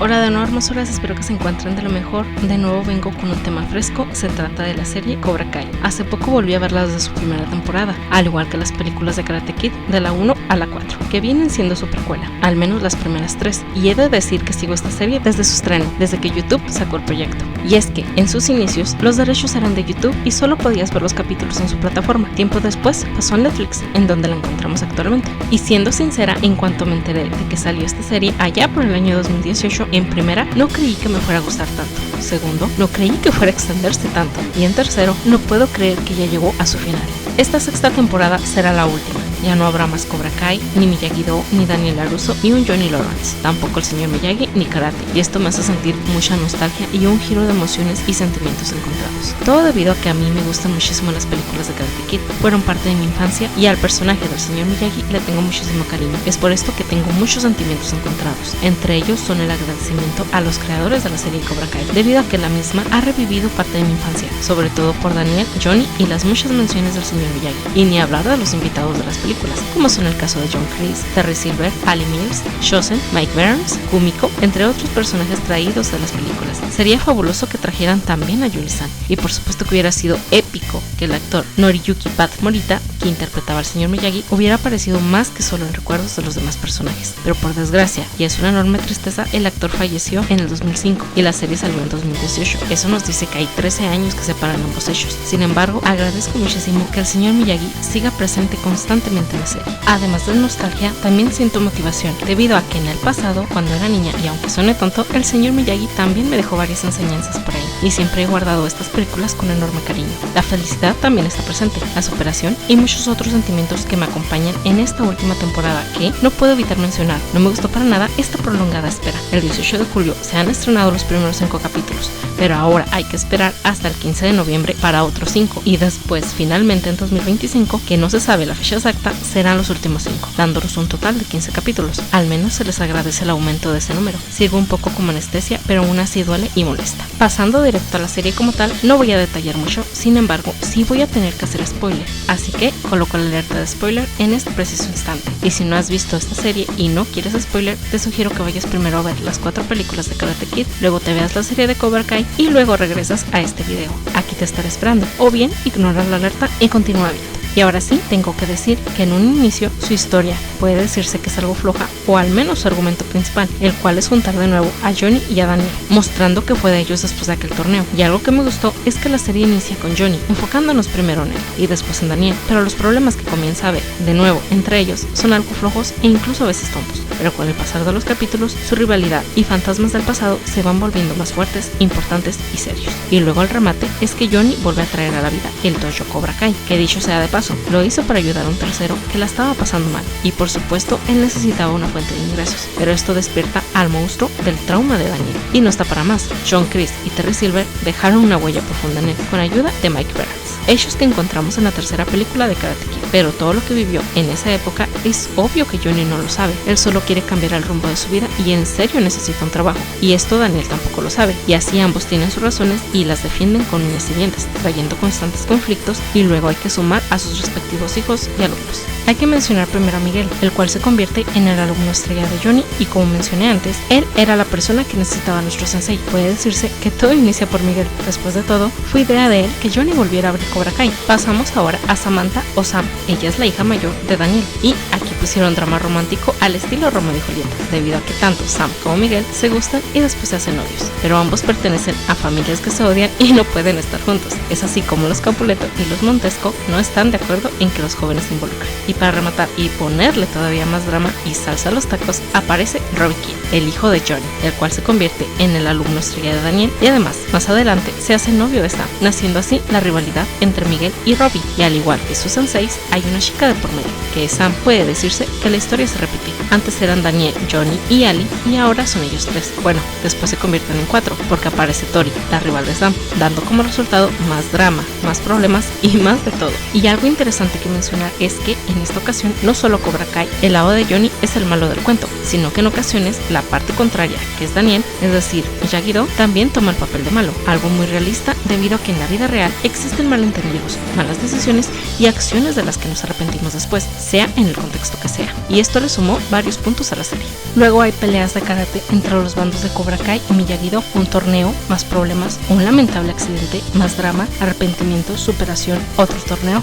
Hola de nuevo, hermosuras, espero que se encuentren de lo mejor. De nuevo vengo con un tema fresco, se trata de la serie Cobra Kai. Hace poco volví a verla desde su primera temporada, al igual que las películas de Karate Kid de la 1 a la 4, que vienen siendo su precuela, al menos las primeras 3, y he de decir que sigo esta serie desde su estreno, desde que YouTube sacó el proyecto. Y es que, en sus inicios, los derechos eran de YouTube y solo podías ver los capítulos en su plataforma. Tiempo después, pasó a Netflix, en donde la encontramos actualmente. Y siendo sincera, en cuanto me enteré de que salió esta serie allá por el año 2018, en primera, no creí que me fuera a gustar tanto. Segundo, no creí que fuera a extenderse tanto. Y en tercero, no puedo creer que ya llegó a su final. Esta sexta temporada será la última. Ya no habrá más Cobra Kai, ni Miyagi-Do, ni Daniel LaRusso, ni un Johnny Lawrence, tampoco el señor Miyagi, ni Karate, y esto me hace sentir mucha nostalgia y un giro de emociones y sentimientos encontrados. Todo debido a que a mí me gustan muchísimo las películas de Karate Kid, fueron parte de mi infancia y al personaje del señor Miyagi le tengo muchísimo cariño. Es por esto que tengo muchos sentimientos encontrados. Entre ellos son el agradecimiento a los creadores de la serie Cobra Kai, debido a que la misma ha revivido parte de mi infancia, sobre todo por Daniel, Johnny y las muchas menciones del señor Miyagi, y ni hablar de los invitados de las películas, como son el caso de John Kreese, Terry Silver, Ali Mills, Shosen, Mike Burns, Kumiko, entre otros personajes traídos de las películas. Sería fabuloso que trajeran también a Yuri-san, y por supuesto que hubiera sido épico que el actor Noriyuki Pat Morita, que interpretaba al señor Miyagi, hubiera aparecido más que solo en recuerdos de los demás personajes. Pero por desgracia, y es una enorme tristeza, el actor falleció en el 2005 y la serie salió en 2018. Eso nos dice que hay 13 años que separan ambos hechos. Sin embargo, agradezco muchísimo que el señor Miyagi siga presente constantemente en la serie. Además de nostalgia, también siento motivación, debido a que en el pasado, cuando era niña, y aunque suene tonto, el señor Miyagi también me dejó varias enseñanzas por ahí, y siempre he guardado estas películas con enorme cariño. La felicidad también está presente, la superación y muchos otros sentimientos que me acompañan en esta última temporada que no puedo evitar mencionar. No me gustó para nada esta prolongada espera. El 18 de julio se han estrenado los primeros 5 capítulos, pero ahora hay que esperar hasta el 15 de noviembre para otros 5, y después finalmente en 2025, que no se sabe la fecha exacta, serán los últimos 5, dándonos un total de 15 capítulos. Al menos se les agradece el aumento de ese número. Sirve un poco como anestesia, pero aún así duele y molesta. Pasando directo a la serie como tal, no voy a detallar mucho, sin embargo, sí voy a tener que hacer spoiler, así que coloco la alerta de spoiler en este preciso instante. Y si no has visto esta serie y no quieres spoiler, te sugiero que vayas primero a ver las 4 películas de Karate Kid, luego te veas la serie de Cobra Kai y luego regresas a este video. Aquí te estaré esperando, o bien ignora la alerta y continúa viendo. Y ahora sí, tengo que decir que en un inicio su historia puede decirse que es algo floja, o al menos su argumento principal, el cual es juntar de nuevo a Johnny y a Daniel, mostrando que fue de ellos después de aquel torneo. Y algo que me gustó es que la serie inicia con Johnny, enfocándonos primero en él y después en Daniel, pero los problemas que comienza a ver, de nuevo, entre ellos, son algo flojos e incluso a veces tontos. Pero con el pasar de los capítulos, su rivalidad y fantasmas del pasado se van volviendo más fuertes, importantes y serios. Y luego el remate es que Johnny vuelve a traer a la vida el dojo Cobra Kai, que dicho sea de paso, lo hizo para ayudar a un tercero que la estaba pasando mal, y por supuesto él necesitaba una fuente de ingresos, pero esto despierta al monstruo del trauma de Daniel. Y no está para más, John Kreese y Terry Silver dejaron una huella profunda en él, con ayuda de Mike Burns, hechos que encontramos en la tercera película de Karate Kid. Pero todo lo que vivió en esa época es obvio que Johnny no lo sabe. Él solo quiere cambiar el rumbo de su vida y en serio necesita un trabajo, y esto Daniel tampoco lo sabe, y así ambos tienen sus razones y las defienden con uñas y dientes, trayendo constantes conflictos, y luego hay que sumar a sus respectivos hijos y alumnos. Hay que mencionar primero a Miguel, el cual se convierte en el alumno estrella de Johnny, y como mencioné antes, él era la persona que necesitaba a nuestro sensei. Puede decirse que todo inicia por Miguel. Después de todo, fue idea de él que Johnny volviera a abrir Cobra Kai. Pasamos ahora a Samantha o Sam. Ella es la hija mayor de Daniel, y aquí pusieron drama romántico al estilo Romeo y Julieta, debido a que tanto Sam como Miguel se gustan y después se hacen novios, pero ambos pertenecen a familias que se odian y no pueden estar juntos. Es así como los Capuleto y los Montesco no están de acuerdo en que los jóvenes se involucren. Y para rematar y ponerle todavía más drama y salsa a los tacos, aparece Robbie King, el hijo de Johnny, el cual se convierte en el alumno estrella de Daniel, y además, más adelante, se hace novio de Sam, naciendo así la rivalidad entre Miguel y Robbie. Y al igual que sus senseis, hay una chica de por medio, que es Sam. Puede decirse que la historia se repite. Antes eran Daniel, Johnny y Ali, y ahora son ellos 3. Bueno, después se convierten en 4, porque aparece Tori, la rival de Sam, dando como resultado más drama, más problemas y más de todo. Y algo interesante que mencionar es que en esta ocasión no solo Cobra Kai, el lado de Johnny es el malo del cuento, sino que en ocasiones la parte contraria, que es Daniel, es decir, Miyagi-Do, también toma el papel de malo, algo muy realista debido a que en la vida real existen malentendidos, malas decisiones y acciones de las que nos arrepentimos después, sea en el contexto que sea, y esto le sumó varios puntos a la serie. Luego hay peleas de karate entre los bandos de Cobra Kai y Miyagi-Do, un torneo, más problemas, un lamentable accidente, más drama, arrepentimiento, superación, otro torneo,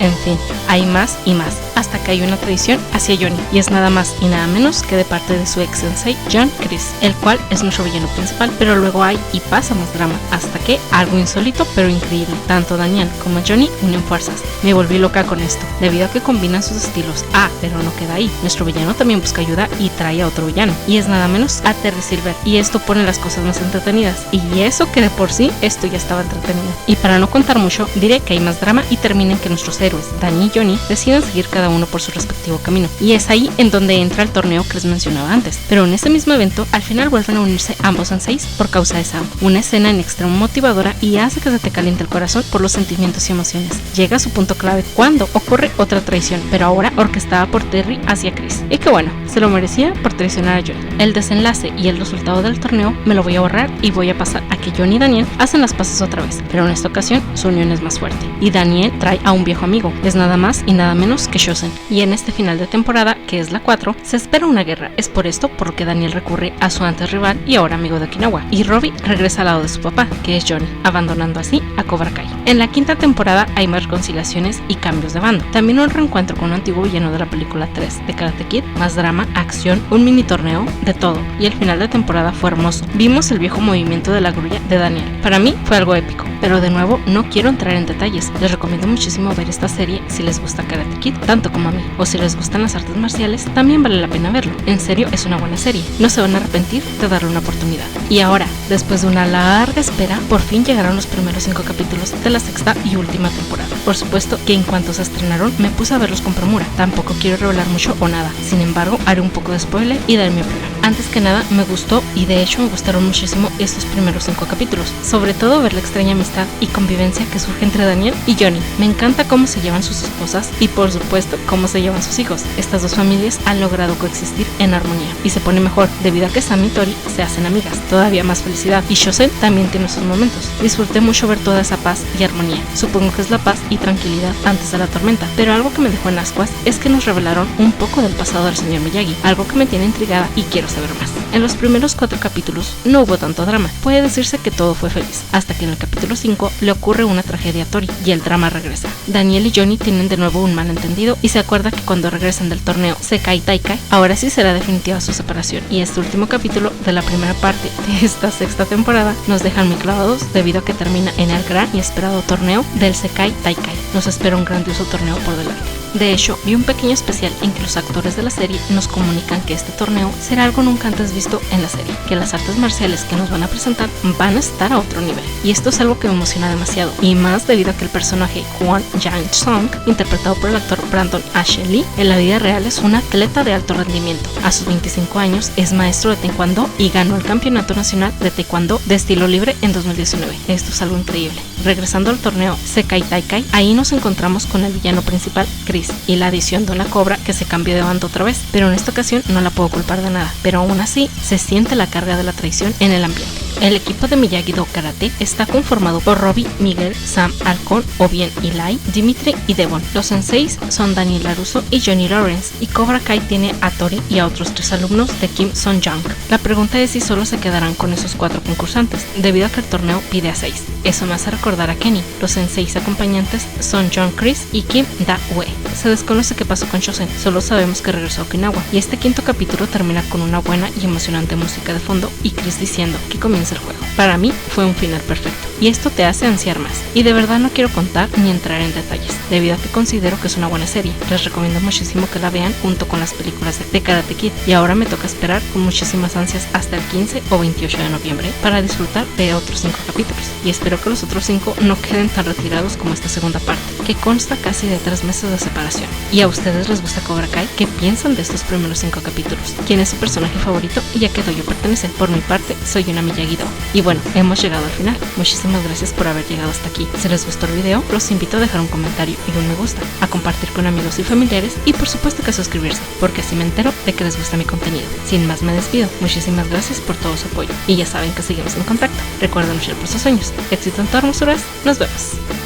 en fin, hay más y más, hasta que hay una traición hacia Johnny, y es nada más y nada menos que de parte de su ex sensei, John Kreese, el cual es nuestro villano principal, pero luego hay y pasa más drama, hasta que, algo insólito pero increíble, tanto Daniel como Johnny unen fuerzas. Me volví loca con esto, debido a que combinan sus estilos. Pero no queda ahí, nuestro villano también busca ayuda y trae a otro villano, y es nada menos a Terry Silver, y esto pone las cosas más entretenidas, y eso que de por sí esto ya estaba entretenido. Y para no contar mucho, diré que hay más drama y termina en que nuestros héroes, Danny y Johnny, deciden seguir cada uno por su respectivo camino, y es ahí en donde entra el torneo que les mencionaba antes, pero en ese mismo evento al final vuelven a unirse ambos senseis por causa de Sam, una escena en extremo motivadora y hace que se te caliente el corazón por los sentimientos y emociones. Llega a su punto clave cuando ocurre otra traición, pero ahora orquestada por Terry hacia Chris, y que bueno, se lo merecía por traicionar a Johnny. El desenlace y el resultado del torneo me lo voy a borrar y voy a pasar a que Johnny y Daniel hacen las paces otra vez, pero en esta ocasión su unión es más fuerte, y Daniel trae a un viejo amigo, es nada más y nada menos que Shosen, y en este final de temporada, que es la 4, se espera una guerra. Es por esto por lo que Daniel recurre a su antes rival y ahora amigo de Okinawa, y Robbie regresa al lado de su papá, que es Johnny, abandonando así a Cobra Kai. En la quinta temporada hay más reconciliaciones y cambios de bando, también un reencuentro con un antiguo villano de la película 3 de Karate Kid, más drama, acción, un mini torneo, de todo, y el final de temporada fue hermoso. Vimos el viejo movimiento de la grulla de Daniel, para mí fue algo épico, pero de nuevo no quiero entrar en detalles, les recomiendo muchísimo ver esta serie si les gusta Karate Kid tanto como a mí, o si les gustan las artes marciales también vale la pena verlo, en serio es una buena serie, no se van a arrepentir de darle una oportunidad. Y ahora, después de una larga espera, por fin llegaron los primeros 5 capítulos de la sexta y última temporada. Por supuesto que en cuanto se estrenaron me puse a verlos con premura, tampoco quiero revelar mucho o nada, sin embargo haré un poco de spoiler y daré mi opinión. Antes que nada me gustó y de hecho me gustaron muchísimo estos primeros 5 capítulos, sobre todo ver la extraña amistad y convivencia que surge entre Daniel y Johnny. Me encanta cómo se llevan sus esposas y por supuesto cómo se llevan sus hijos. Estas dos familias han logrado coexistir en armonía y se pone mejor debido a que Sam y Tori se hacen amigas, todavía más felicidad, y Shosen también tiene sus momentos. Disfruté mucho ver toda esa paz y armonía, supongo que es la paz y tranquilidad antes de la tormenta, pero algo que me dejó en ascuas es que nos revelaron un poco del pasado del señor Miyagi, algo que me tiene intrigada y quiero saber más. En los primeros 4 capítulos no hubo tanto drama, puede decirse que todo fue feliz, hasta que en el capítulo 5 le ocurre una tragedia a Tori y el drama regresa. Daniel y Johnny tienen de nuevo un malentendido y se acuerda que cuando regresan del torneo Sekai Taikai, ahora sí será definitiva su separación, y este último capítulo de la primera parte de esta sexta temporada nos dejan muy clavados debido a que termina en el gran y esperado torneo del Sekai Taikai. Nos espera un grandioso torneo por delante. De hecho, vi un pequeño especial en que los actores de la serie nos comunican que este torneo será algo nunca antes visto en la serie, que las artes marciales que nos van a presentar van a estar a otro nivel, y esto es algo que me emociona demasiado, y más debido a que el personaje Kwon Jang-sung, interpretado por el actor Brandon Ashley Lee, en la vida real es un atleta de alto rendimiento. A sus 25 años es maestro de taekwondo y ganó el campeonato nacional de taekwondo de estilo libre en 2019. Esto es algo increíble. Regresando al torneo Sekai Taikai, ahí nos encontramos con el villano principal, Chris, y la adición de una cobra que se cambió de bando otra vez, pero en esta ocasión no la puedo culpar de nada, pero aún así se siente la carga de la traición en el ambiente. El equipo de Miyagi-Do Karate está conformado por Robbie, Miguel, Sam, Alcon, Obien, Eli, Dimitri y Devon. Los senseis son Daniel LaRusso y Johnny Lawrence, y Cobra Kai tiene a Tori y a otros 3 alumnos de Kim Song-jang. La pregunta es si solo se quedarán con esos 4 concursantes, debido a que el torneo pide a 6. Eso me hace recordar a Kenny. Los senseis acompañantes son John Kreese y Kim Da-wee. Se desconoce qué pasó con Shosen, solo sabemos que regresó a Okinawa, y este quinto capítulo termina con una buena y emocionante música de fondo y Chris diciendo que comienza el juego. Para mí fue un final perfecto, y esto te hace ansiar más, y de verdad no quiero contar ni entrar en detalles, debido a que considero que es una buena serie. Les recomiendo muchísimo que la vean junto con las películas de Karate Kid, y ahora me toca esperar con muchísimas ansias hasta el 15 o 28 de noviembre para disfrutar de otros 5 capítulos, y espero que los otros 5 no queden tan retirados como esta segunda parte, que consta casi de 3 meses de separación. ¿Y a ustedes les gusta Cobra Kai? ¿Qué piensan de estos primeros 5 capítulos? ¿Quién es su personaje favorito y a qué dojo pertenece? Por mi parte, soy una Miyagi-Do video. Y bueno, hemos llegado al final. Muchísimas gracias por haber llegado hasta aquí. Si les gustó el video, los invito a dejar un comentario y un me gusta, a compartir con amigos y familiares y por supuesto que a suscribirse, porque así me entero de que les gusta mi contenido. Sin más me despido. Muchísimas gracias por todo su apoyo. Y ya saben que seguimos en contacto. Recuerden luchar por sus sueños. Éxito en tu hermosuras. Nos vemos.